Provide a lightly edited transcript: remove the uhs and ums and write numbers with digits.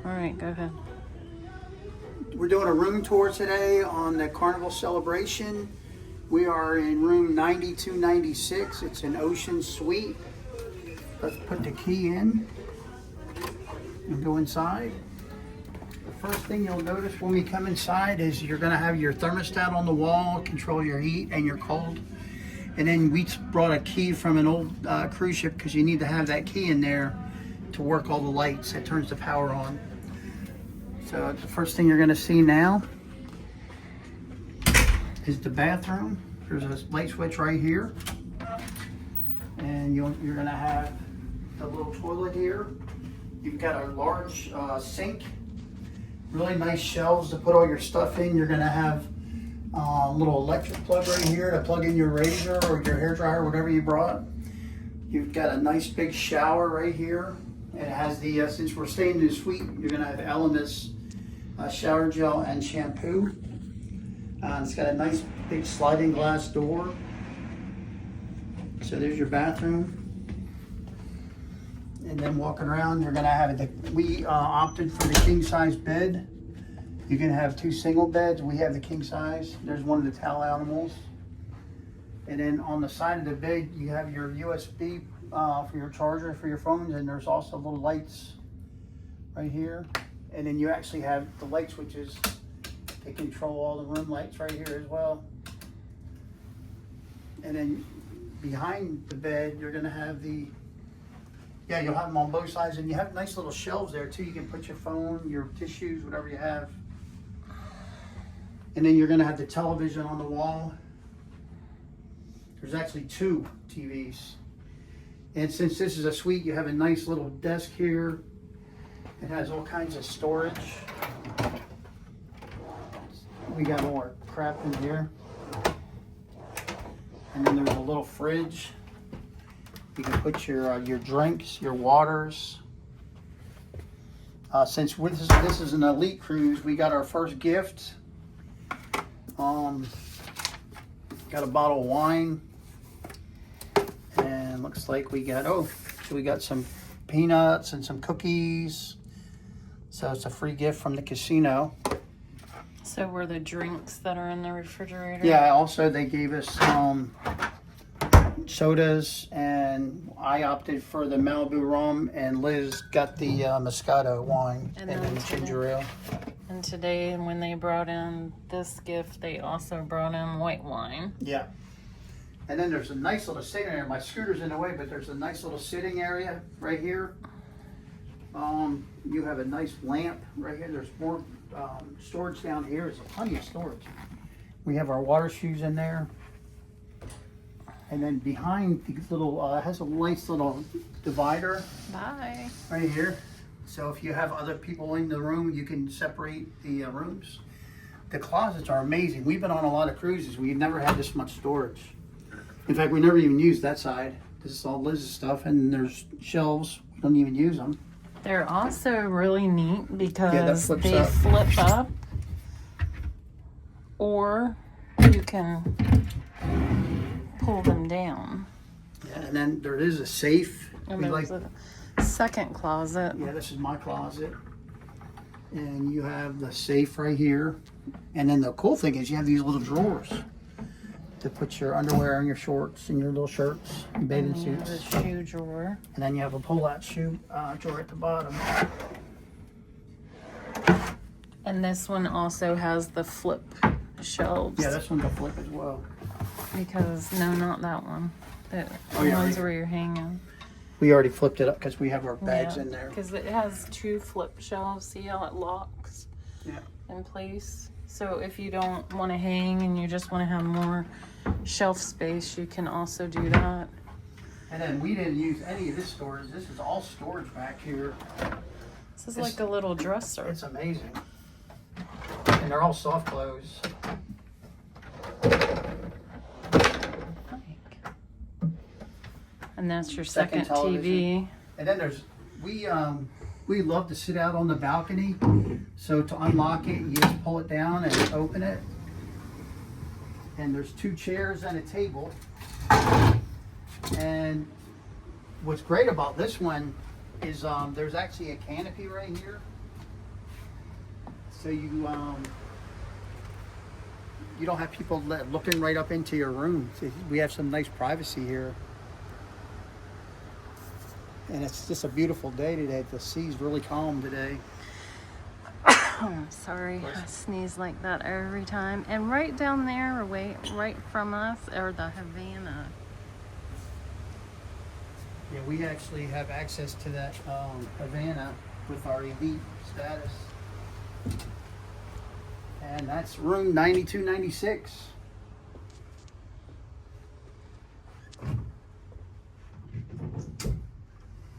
All right, go ahead. We're doing a room tour today on the Carnival Celebration. We are in room 9296. It's an ocean suite. Let's put the key in and go inside. The first thing you'll notice when we come inside is you're going to have your thermostat on the wall, control your heat and your cold. And then we brought a key from an old cruise ship because you need to have that key in there to work all the lights. It turns the power on. So the first thing you're going to see now is the bathroom. There's a light switch right here. And you're going to have the little toilet here. You've got a large sink. Really nice shelves to put all your stuff in. You're going to have a little electric plug right here to plug in your razor or your hairdryer, whatever you brought. You've got a nice big shower right here. It has the, since we're staying in the suite, you're going to have Elemis shower gel and shampoo. It's got a nice big sliding glass door. So there's your bathroom. And then walking around, you're going to have we opted for the king size bed. You can have 2 single beds. We have the king size. There's one of the towel animals. And then on the side of the bed, you have your USB for your charger for your phones, and there's also little lights right here. And then you actually have the light switches to control all the room lights right here as well. And then behind the bed, you're gonna have you'll have them on both sides, and you have nice little shelves there too. You can put your phone, your tissues, whatever you have. And then you're gonna have the television on the wall. There's actually 2 TVs. And since this is a suite, you have a nice little desk here. It has all kinds of storage. We got more crap in here. And then there's a little fridge. You can put your drinks, your waters. Since this is an elite cruise, we got our first gift. Got a bottle of wine. And looks like we got, so we got some peanuts and some cookies. So it's a free gift from the casino. So were the drinks that are in the refrigerator? Yeah, also they gave us sodas, and I opted for the Malibu rum, and Liz got the Moscato wine and then ginger ale. And today, when they brought in this gift, they also brought in white wine. Yeah. And then there's a nice little sitting area. My scooter's in the way, but there's a nice little sitting area right here. You have a nice lamp right here. There's more storage down here. There's plenty of storage. We have our water shoes in there. And then behind these little, has a nice little divider. Bye. Right here. So if you have other people in the room, you can separate the rooms. The closets are amazing. We've been on a lot of cruises. We've never had this much storage. In fact, we never even used that side. This is all Liz's stuff, and there's shelves. We don't even use them. They're also really neat because flip up, or you can pull them down. Yeah, and then there is a safe. And there's a second closet. Yeah, this is my closet. And you have the safe right here. And then the cool thing is you have these little drawers to put your underwear and your shorts and your little shirts and bathing suits. The shoe drawer. And then you have a pull-out shoe drawer at the bottom. And this one also has the flip shelves. Yeah, this one's a flip as well. Because, no, not that one. The yeah, ones right. where you're hanging. We already flipped it up because we have our bags in there. Because it has 2 flip shelves. See how it locks in place? So if you don't want to hang and you just want to have more shelf space, you can also do that. And then we didn't use any of this storage. This is all storage back here. This is like a little dresser. It's amazing. And they're all soft close. And that's your second television. TV. And then there's, we love to sit out on the balcony. So to unlock it, you just pull it down and open it. And there's 2 chairs and a table. And what's great about this one is there's actually a canopy right here. so you don't have people looking right up into your room. We have some nice privacy here. And it's just a beautiful day today. The sea's really calm today. Oh, sorry, I sneeze like that every time. And right down there, away, right from us, are the Havana. Yeah, we actually have access to that Havana with our elite status. And that's room 9296.